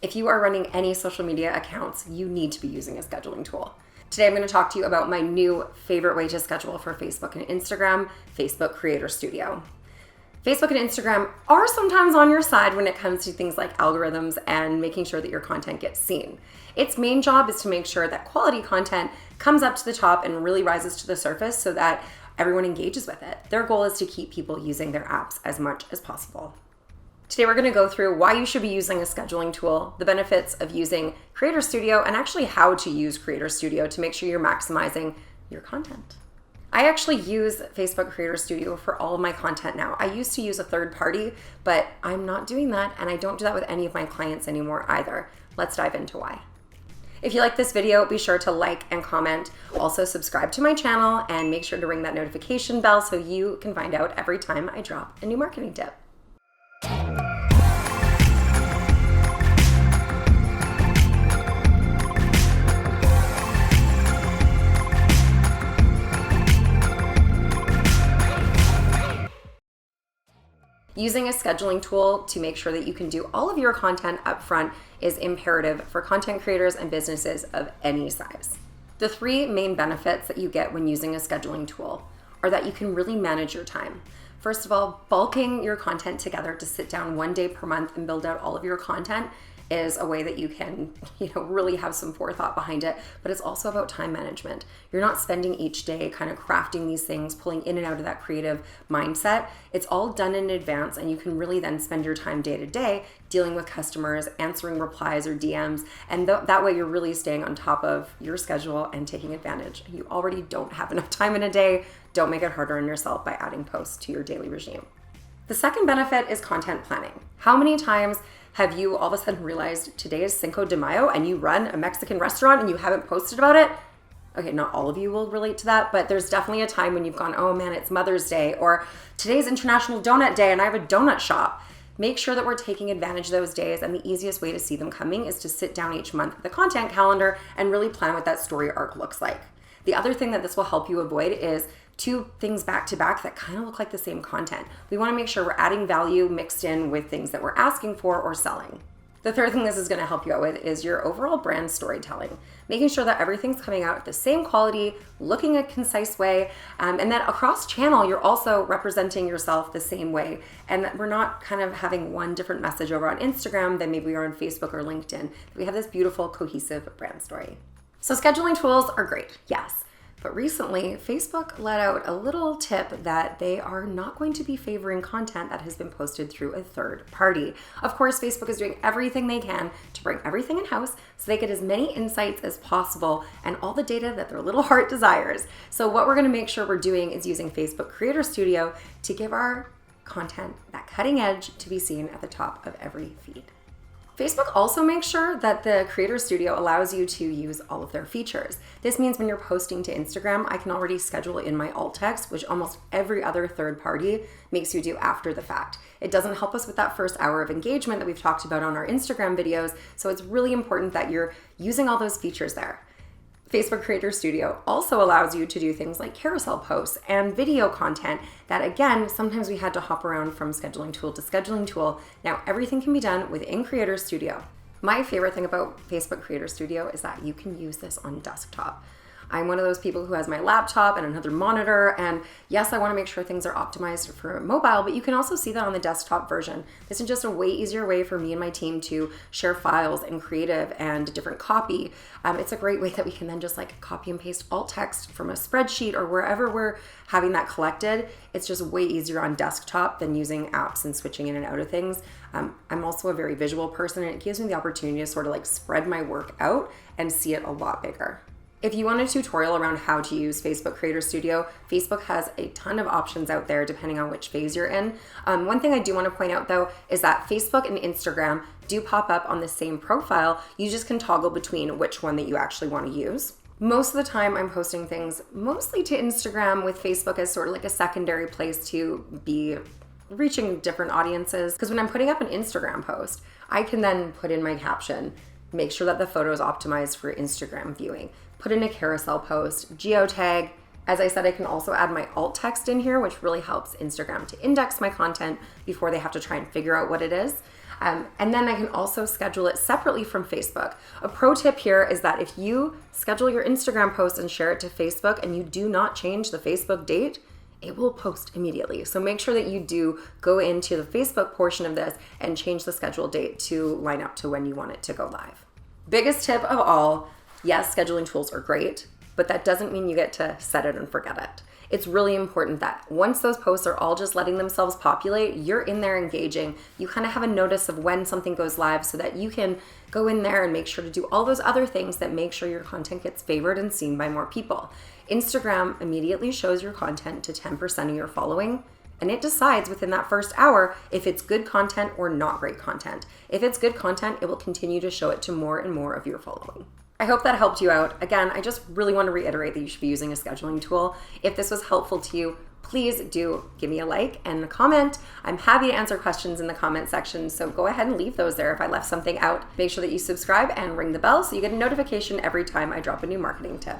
If you are running any social media accounts, you need to be using a scheduling tool. Today I'm going to talk to you about my new favorite way to schedule for Facebook and Instagram, Facebook Creator Studio. Facebook and Instagram are sometimes on your side when it comes to things like algorithms and making sure that your content gets seen. Its main job is to make sure that quality content comes up to the top and really rises to the surface so that everyone engages with it. Their goal is to keep people using their apps as much as possible. Today we're going to go through why you should be using a scheduling tool, the benefits of using Creator Studio, and actually how to use Creator Studio to make sure you're maximizing your content. I actually use Facebook Creator Studio for all of my content now. I used to use a third party, but I'm not doing that, and I don't do that with any of my clients anymore either. Let's dive into why. If you like this video, be sure to like and comment. Also subscribe to my channel and make sure to ring that notification bell so you can find out every time I drop a new marketing tip. Using a scheduling tool to make sure that you can do all of your content up front is imperative for content creators and businesses of any size. The three main benefits that you get when using a scheduling tool are that you can really manage your time. First of all, bulking your content together to sit down one day per month and build out all of your content is a way that you can, really have some forethought behind it, but it's also about time management. You're not spending each day kind of crafting these things, pulling in and out of that creative mindset. It's all done in advance, and you can really then spend your time day to day dealing with customers, answering replies or DMs, and that way you're really staying on top of your schedule and taking advantage. You already don't have enough time in a day. Don't make it harder on yourself by adding posts to your daily regime. The second benefit is content planning. How many times have you all of a sudden realized today is Cinco de Mayo and you run a Mexican restaurant and you haven't posted about it? Okay, not all of you will relate to that, but there's definitely a time when you've gone, oh man, it's Mother's Day, or today's International Donut Day and I have a donut shop. Make sure that we're taking advantage of those days, and the easiest way to see them coming is to sit down each month with a content calendar and really plan what that story arc looks like. The other thing that this will help you avoid is two things back to back that kind of look like the same content. We want to make sure we're adding value mixed in with things that we're asking for or selling. The third thing this is going to help you out with is your overall brand storytelling, making sure that everything's coming out at the same quality, looking a concise way, and that across channel, you're also representing yourself the same way, and that we're not kind of having one different message over on Instagram than maybe we are on Facebook or LinkedIn. We have this beautiful, cohesive brand story. So scheduling tools are great, yes. But recently, Facebook let out a little tip that they are not going to be favoring content that has been posted through a third party. Of course, Facebook is doing everything they can to bring everything in-house so they get as many insights as possible and all the data that their little heart desires. So what we're going to make sure we're doing is using Facebook Creator Studio to give our content that cutting edge to be seen at the top of every feed. Facebook also makes sure that the Creator Studio allows you to use all of their features. This means when you're posting to Instagram, I can already schedule in my alt text, which almost every other third party makes you do after the fact. It doesn't help us with that first hour of engagement that we've talked about on our Instagram videos, so it's really important that you're using all those features there. Facebook Creator Studio also allows you to do things like carousel posts and video content that, again, sometimes we had to hop around from scheduling tool to scheduling tool. Now everything can be done within Creator Studio. My favorite thing about Facebook Creator Studio is that you can use this on desktop. I'm one of those people who has my laptop and another monitor, and yes, I want to make sure things are optimized for mobile, but you can also see that on the desktop version. This is just a way easier way for me and my team to share files and creative and different copy. It's a great way that we can then just like copy and paste alt text from a spreadsheet or wherever we're having that collected. It's just way easier on desktop than using apps and switching in and out of things. I'm also a very visual person, and it gives me the opportunity to sort of like spread my work out and see it a lot bigger. If you want a tutorial around how to use Facebook Creator Studio, Facebook has a ton of options out there depending on which phase you're in. One thing I do want to point out though is that Facebook and Instagram do pop up on the same profile. You just can toggle between which one that you actually want to use. Most of the time I'm posting things mostly to Instagram, with Facebook as sort of like a secondary place to be reaching different audiences. Because when I'm putting up an Instagram post, I can then put in my caption, make sure that the photo is optimized for Instagram viewing, put in a carousel post, geotag. As I said, I can also add my alt text in here, which really helps Instagram to index my content before they have to try and figure out what it is. And then I can also schedule it separately from Facebook. A pro tip here is that if you schedule your Instagram post and share it to Facebook and you do not change the Facebook date, it will post immediately. So make sure that you do go into the Facebook portion of this and change the scheduled date to line up to when you want it to go live. Biggest tip of all, yes, scheduling tools are great, but that doesn't mean you get to set it and forget it. It's really important that once those posts are all just letting themselves populate, you're in there engaging. You kind of have a notice of when something goes live so that you can go in there and make sure to do all those other things that make sure your content gets favored and seen by more people. Instagram immediately shows your content to 10% of your following, and it decides within that first hour if it's good content or not great content. If it's good content, it will continue to show it to more and more of your following. I hope that helped you out. Again, I just really want to reiterate that you should be using a scheduling tool. If this was helpful to you, please do give me a like and a comment. I'm happy to answer questions in the comment section, so go ahead and leave those there if I left something out. Make sure that you subscribe and ring the bell so you get a notification every time I drop a new marketing tip.